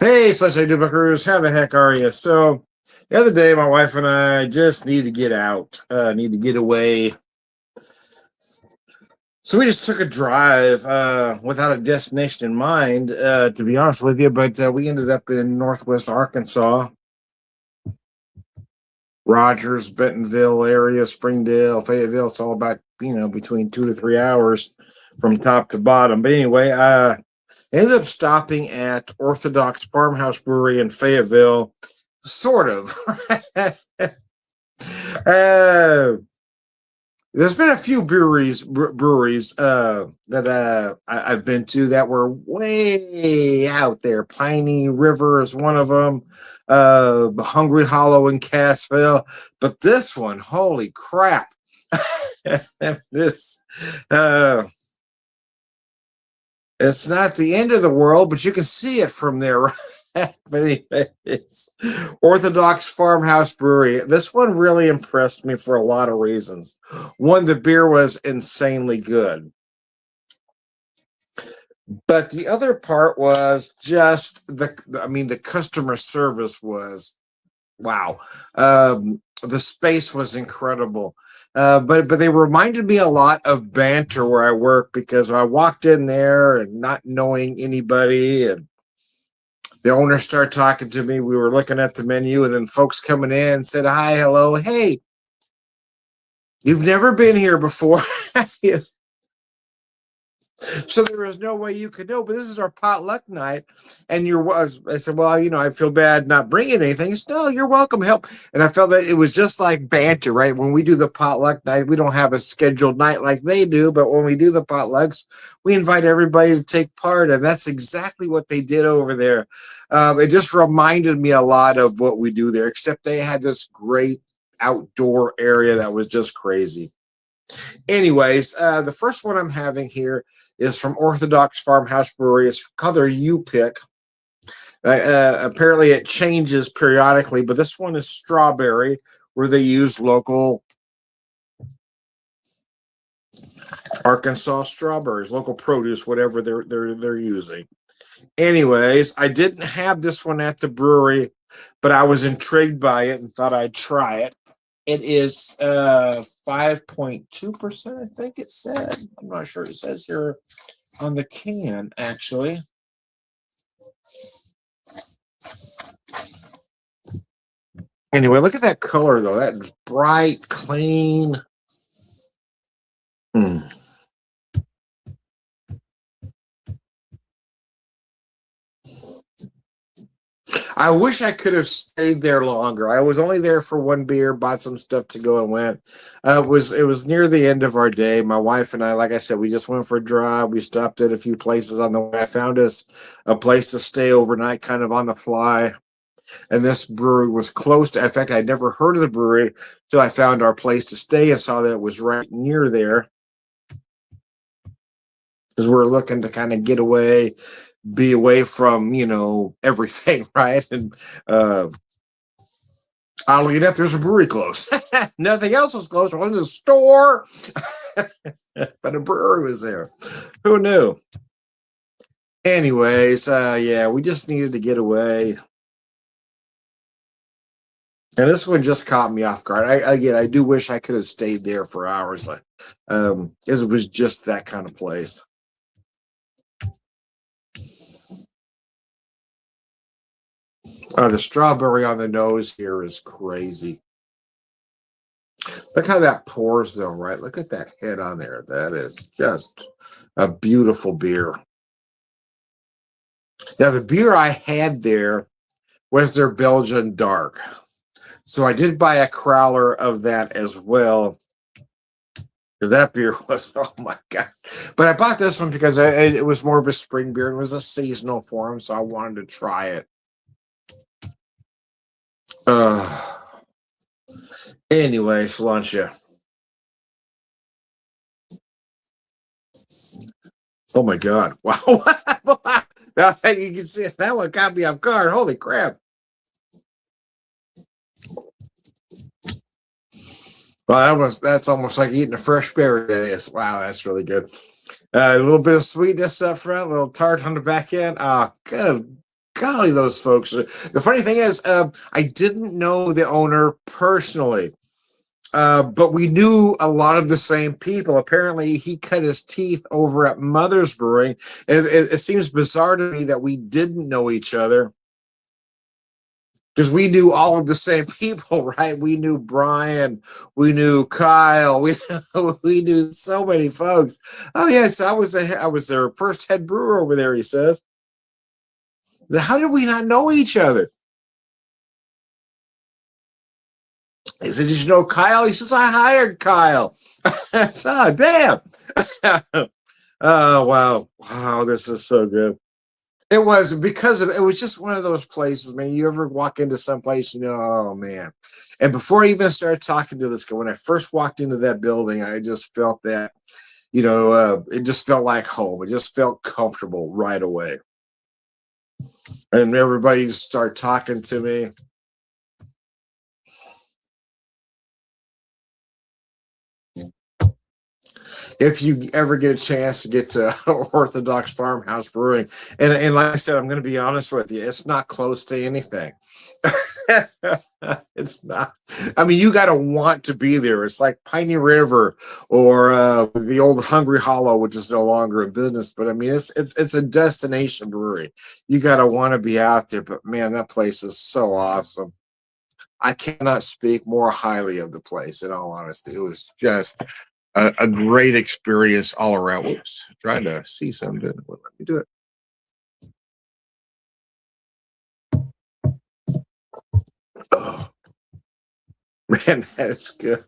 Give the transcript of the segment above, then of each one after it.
Hey, Sunshine Buckaroos, how the heck are you? So, the other day, my wife and I just need to get out, need to get away. So, we just took a drive without a destination in mind, to be honest with you, but we ended up in Northwest Arkansas, Rogers, Bentonville area, Springdale, Fayetteville. It's all about, between 2 to 3 hours from top to bottom. But anyway, ended up stopping at Orthodox Farmhouse Brewery in Fayetteville, sort of. uh, there's been a few breweries that I've been to that were way out there. Piney River is one of them. Hungry Hollow in Cassville, but this one, holy crap! this uh, it's not the end of the world, but you can see it from there. But anyways, Orthodox Farmhouse Brewery. This one really impressed me for a lot of reasons. One, the beer was insanely good. But the other part was just the customer service was wow. The space was incredible. But they reminded me a lot of Banter where I work because I walked in there and not knowing anybody, and the owner started talking to me. We were looking at the menu, and then folks coming in said, "Hi, hello, hey, you've never been here before." So there was no way you could know, but this is our potluck night. And I said, well, I feel bad not bringing anything. He said, no, you're welcome, help. And I felt that it was just like Banter, right? When we do the potluck night, we don't have a scheduled night like they do, but when we do the potlucks, we invite everybody to take part. And that's exactly what they did over there. It just reminded me a lot of what we do there, except they had this great outdoor area that was just crazy. Anyways, the first one I'm having here is from Orthodox Farmhouse Brewery. It's called their U Pick. Apparently, it changes periodically, but this one is strawberry, where they use local Arkansas strawberries, local produce, whatever they're using. Anyways, I didn't have this one at the brewery, but I was intrigued by it and thought I'd try it. It is 5.2%, I think it said. I'm not sure. It says here on the can, actually. Anyway, look at that color, though. That is bright, clean. I wish I could have stayed there longer. I was only there for one beer, bought some stuff to go and went. It was near the end of our day. My wife and I, like I said, we just went for a drive. We stopped at a few places on the way. I found us a place to stay overnight, kind of on the fly. And this brewery was close to. In fact, I'd never heard of the brewery till I found our place to stay and saw that it was right near there. Because we're looking to kind of get away, be away from everything, right? And oddly enough, there's a brewery close. Nothing else was close. There wasn't a store, but a brewery was there. Who knew? Anyways, yeah, we just needed to get away. And this one just caught me off guard. I do wish I could have stayed there for hours, because it was just that kind of place. The strawberry on the nose here is crazy. Look how that pours, though, right? Look at that head on there. That is just a beautiful beer. Now, the beer I had there was their Belgian Dark. So I did buy a crowler of that as well. That beer was, oh my God. But I bought this one because it was more of a spring beer. It was a seasonal for them, so I wanted to try it. Anyway, Flancia. Oh my God. Wow. Now you can see that one caught me off guard. Holy crap. Well, that's almost like eating a fresh berry. That is. Wow, that's really good. A little bit of sweetness up front, a little tart on the back end. Good golly, those folks. The funny thing is, I didn't know the owner personally. But we knew a lot of the same people. Apparently, he cut his teeth over at Mother's Brewing. It seems bizarre to me that we didn't know each other because we knew all of the same people, right? We knew Brian, we knew Kyle, we knew so many folks. Oh yes, I was their first head brewer over there. He says, "How did we not know each other?" He said, "Did you know Kyle?" He says, "I hired Kyle." Oh, damn. Oh, wow, this is so good. It was because it was just one of those places, man. You ever walk into some place, you know, oh man. And before I even started talking to this guy, when I first walked into that building, I just felt that, it just felt like home. It just felt comfortable right away. And everybody just started talking to me. If you ever get a chance to get to Orthodox Farmhouse Brewing, and like I said, I'm going to be honest with you, it's not close to anything. It's not. I mean, you got to want to be there. It's like Piney River or the old Hungry Hollow, which is no longer in business. But I mean, it's a destination brewery. You got to want to be out there. But man, that place is so awesome. I cannot speak more highly of the place. In all honesty, it was just a great experience all around. Whoops, trying to see something. Let me do it. Oh, man, that's good.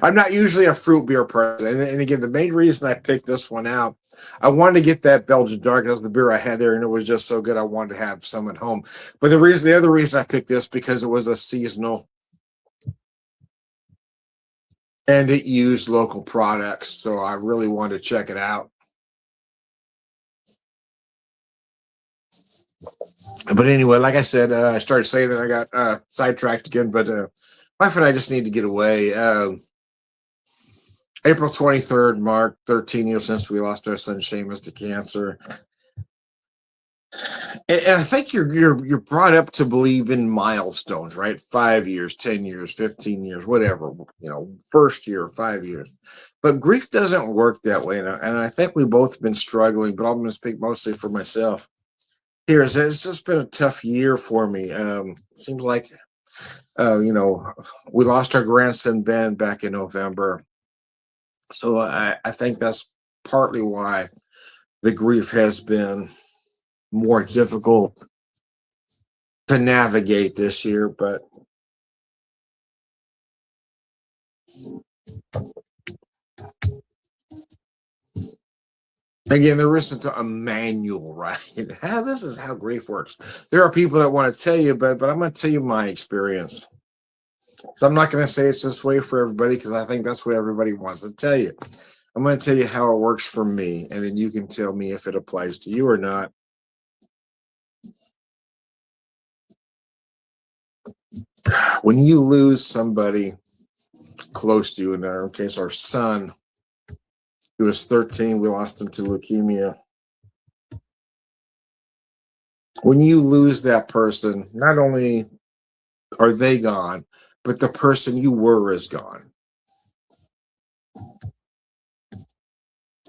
I'm not usually a fruit beer person. And again, the main reason I picked this one out, I wanted to get that Belgian Dark. That was the beer I had there, and it was just so good. I wanted to have some at home. But the other reason I picked this because it was a seasonal and it used local products. So I really wanted to check it out. But anyway, like I said, I started saying that I got sidetracked again, but wife and I just need to get away. April 23rd marked 13 years since we lost our son Seamus to cancer. And I think you're brought up to believe in milestones, right? 5 years, 10 years, 15 years, whatever, first year, 5 years. But grief doesn't work that way. And I think we've both been struggling, but I'm going to speak mostly for myself. It's just been a tough year for me. It seems like, we lost our grandson, Ben, back in November. So I think that's partly why the grief has been more difficult to navigate this year. But again, there isn't a manual, right? This is how grief works. There are people that want to tell you, but I'm going to tell you my experience. So I'm not going to say it's this way for everybody because I think that's what everybody wants to tell you. I'm going to tell you how it works for me, and then you can tell me if it applies to you or not. When you lose somebody close to you, in our case, our son, he was 13, we lost him to leukemia. When you lose that person, not only are they gone, but the person you were is gone.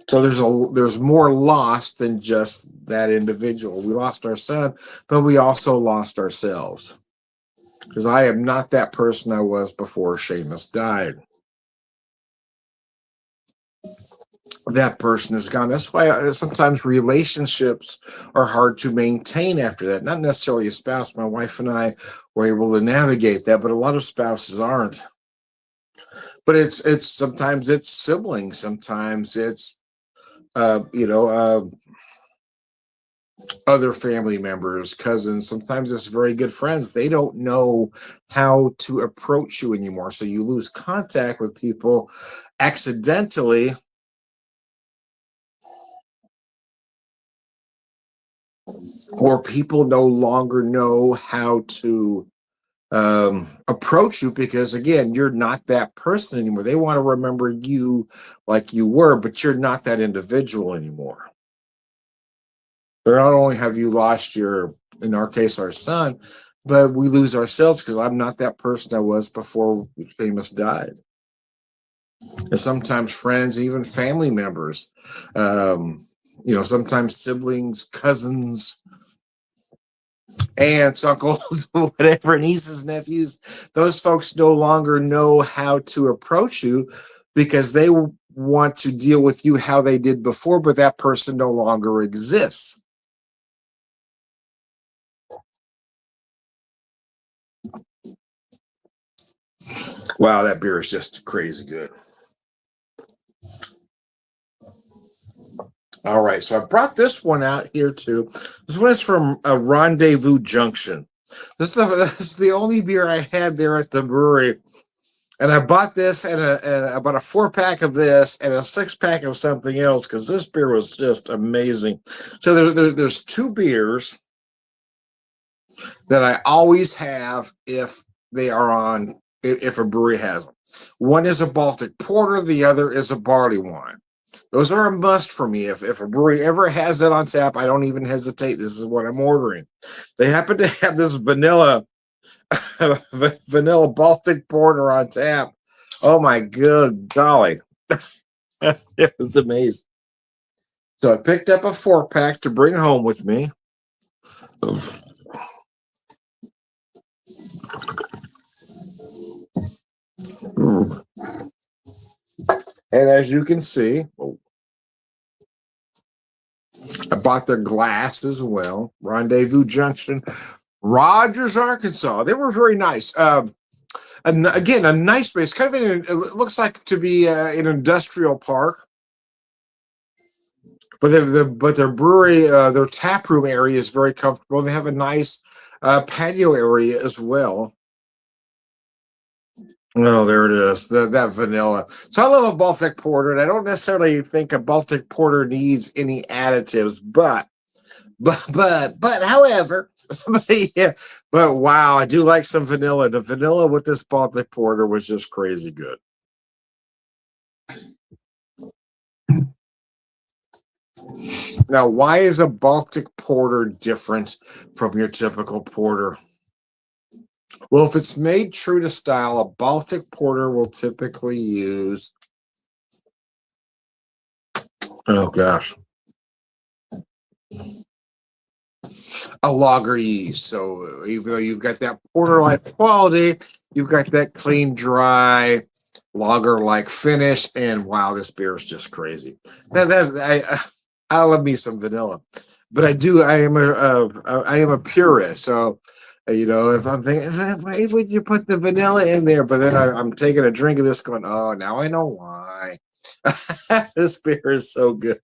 So there's more loss than just that individual. We lost our son, but we also lost ourselves. Because I am not that person I was before Seamus died. That person is gone. That's why sometimes relationships are hard to maintain after that. Not necessarily a spouse. My wife and I were able to navigate that, but a lot of spouses aren't. But it's sometimes it's siblings, sometimes it's other family members, cousins, sometimes it's very good friends. They don't know how to approach you anymore. So you lose contact with people accidentally. Or people no longer know how to approach you because, again, you're not that person anymore. They want to remember you like you were, but you're not that individual anymore. not only have you lost your, in our case, our son, but we lose ourselves because I'm not that person I was before Seamus died. And sometimes friends, even family members, um, sometimes siblings, cousins, aunts, uncles, whatever, nieces, nephews, those folks no longer know how to approach you because they want to deal with you how they did before, but that person no longer exists. Wow, that beer is just crazy good. All right, so I brought this one out here too. This one is from a Rendezvous Junction. This is the only beer I had there at the brewery, and I bought this and I bought a 4-pack of this and a 6-pack of something else because this beer was just amazing. So there's 2 beers that I always have if they are on, if a brewery has them. One is a Baltic Porter, the other is a barley wine. Those are a must for me. If a brewery ever has that on tap, I don't even hesitate. This is what I'm ordering. They happen to have this vanilla Baltic Porter on tap. Oh my good golly. It was amazing. So I picked up a 4-pack to bring home with me. And as you can see, I bought their glass as well. Rendezvous Junction, Rogers, Arkansas. They were very nice. And again, a nice place. Kind of it looks like to be an industrial park. But their brewery, their tap room area is very comfortable. They have a nice patio area as well. Oh, there it is. That vanilla. So I love a Baltic Porter, and I don't necessarily think a Baltic Porter needs any additives, but however, but wow, I do like some vanilla. The vanilla with this Baltic Porter was just crazy good. Now, why is a Baltic Porter different from your typical porter? Well, if it's made true to style, a Baltic Porter will typically use, oh gosh, a lager yeast. So even though you've got that porter-like quality, you've got that clean, dry, lager-like finish. And wow, this beer is just crazy. I love me some vanilla, but I am a purist. So if I'm thinking, why would you put the vanilla in there? But then I'm taking a drink of this, going, oh, now I know why. This beer is so good.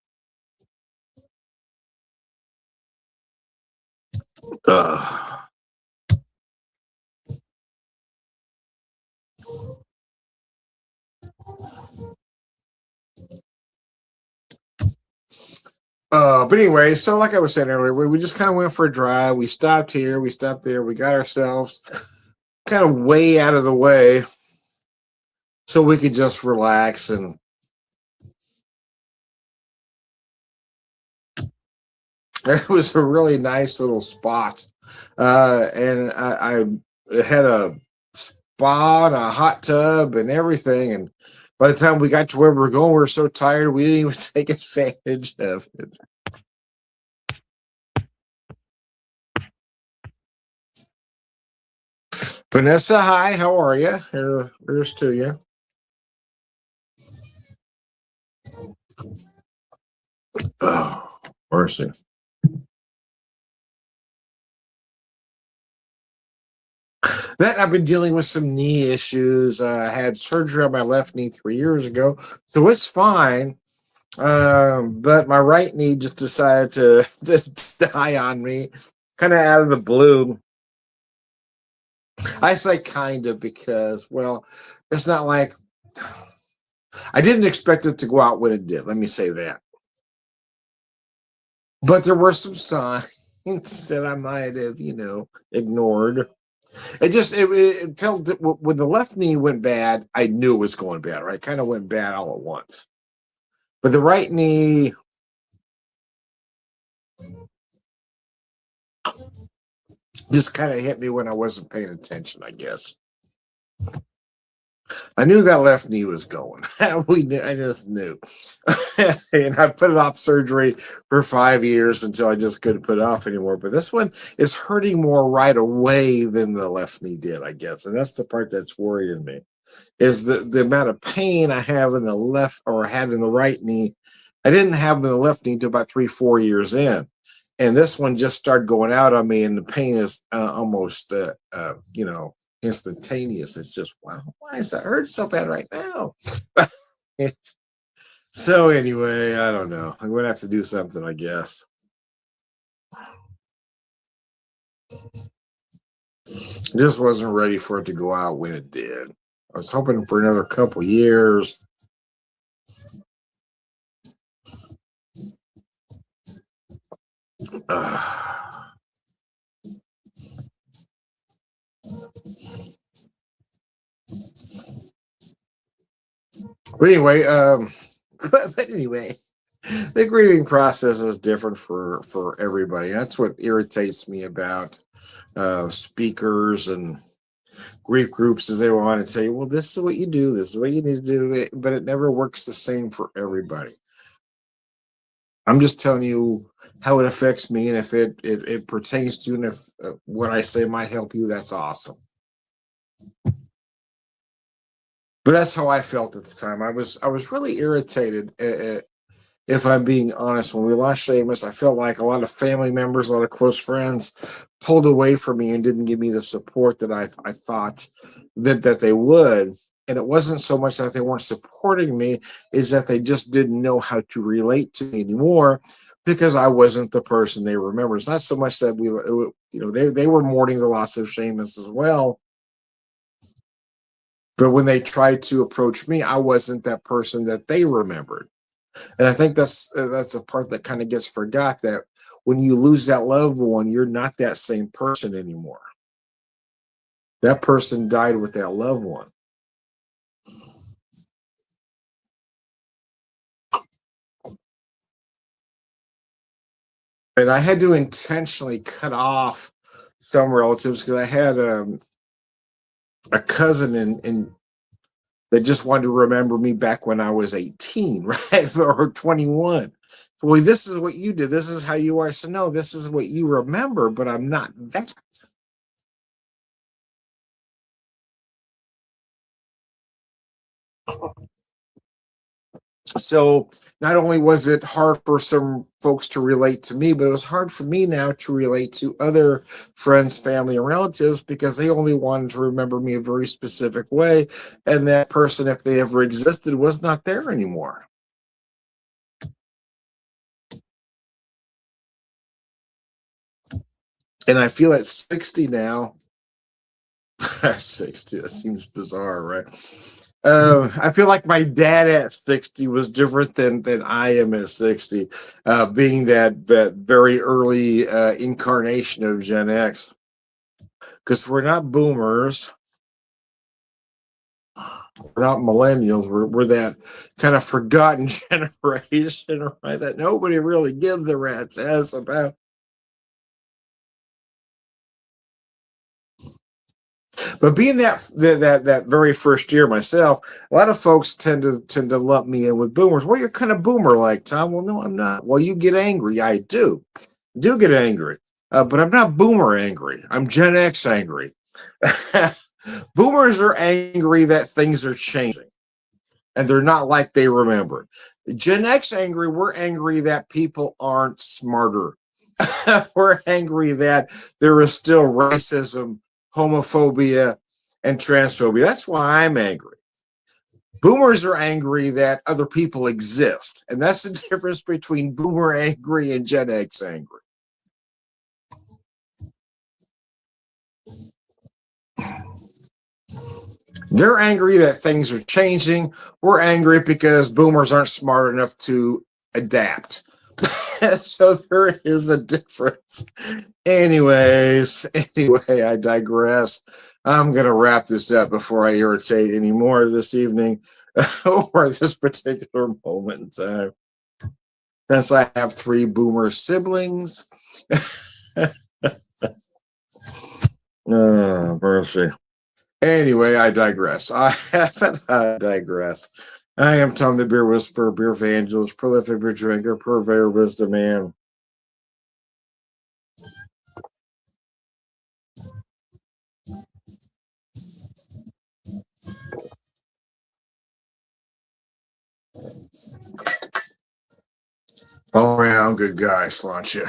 But anyway, so like I was saying earlier, we just kind of went for a drive. We stopped here, we stopped there, we got ourselves kind of way out of the way so we could just relax. And it was a really nice little spot. And I had a spa and a hot tub and everything. And by the time we got to where we were going, we were so tired we didn't even take advantage of it. Vanessa, hi, how are you? Here's to you. Oh, mercy. That I've been dealing with some knee issues. I had surgery on my left knee 3 years ago, so it's fine. But my right knee just decided to just die on me, kind of out of the blue. I say kind of because, well, it's not like I didn't expect it to go out when it did. Let me say that. But there were some signs that I might have, ignored. It felt that when the left knee went bad, I knew it was going bad, right? Kind of went bad all at once. But the right knee, Just kind of hit me when I wasn't paying attention, I guess. I knew that left knee was going. I just knew. And I put it off surgery for 5 years until I just couldn't put it off anymore. But this one is hurting more right away than the left knee did, I guess. And that's the part that's worrying me, is the amount of pain I have in the left, or had in the right knee. I didn't have in the left knee until about 3-4 years in. And this one just started going out on me, and the pain is almost, instantaneous. It's just, wow, why does that hurt so bad right now? So anyway, I don't know. I'm going to have to do something, I guess. Just wasn't ready for it to go out when it did. I was hoping for another couple years. But anyway, but anyway, the grieving process is different for everybody. That's what irritates me about speakers and grief groups, is they want to say, well, this is what you do, this is what you need to do, but it never works the same for everybody. I'm just telling you how it affects me, and if it pertains to you, and if what I say might help you, that's awesome. But that's how I felt at the time. I was really irritated. If I'm being honest, when we lost Seamus, I felt like a lot of family members, a lot of close friends pulled away from me and didn't give me the support that I thought that they would. And it wasn't so much that they weren't supporting me, is that they just didn't know how to relate to me anymore, because I wasn't the person they remember. It's not so much that they were mourning the loss of Seamus as well. But when they tried to approach me, I wasn't that person that they remembered. And I think that's a part that kind of gets forgot, that when you lose that loved one, you're not that same person anymore. That person died with that loved one. And I had to intentionally cut off some relatives, because I had a cousin in that just wanted to remember me back when I was 18, right? Or 21. Well, this is what you did. This is how you are. So no, this is what you remember, but I'm not that. So not only was it hard for some folks to relate to me, but it was hard for me now to relate to other friends, family, and relatives, because they only wanted to remember me a very specific way. And that person, if they ever existed, was not there anymore. And I feel at 60 now, 60, that seems bizarre, right? I feel like my dad at 60 was different than I am at 60, being that very early incarnation of Gen X. Because we're not boomers, we're not millennials, we're that kind of forgotten generation, right? That nobody really gives a rat's ass about. But being that very first year myself, a lot of folks tend to lump me in with boomers. Well, you're kind of boomer like, Tom. Well, no, I'm not. Well, you get angry. I do get angry, but I'm not boomer angry. I'm Gen X angry. Boomers are angry that things are changing, and they're not like they remembered. Gen X angry, we're angry that people aren't smarter. We're angry that there is still racism, homophobia, and transphobia. That's why I'm angry. Boomers are angry that other people exist. And that's the difference between boomer angry and Gen X angry. They're angry that things are changing. We're angry because boomers aren't smart enough to adapt. So there is a difference. Anyway, I digress. I'm going to wrap this up before I irritate any more this evening or this particular moment in time. Since I have 3 boomer siblings. Mercy. Anyway, I digress. I digress. I am Tom the Beer Whisperer, Beer Evangelist, prolific beer drinker, purveyor, wisdom man. All around good guy, Sláinte.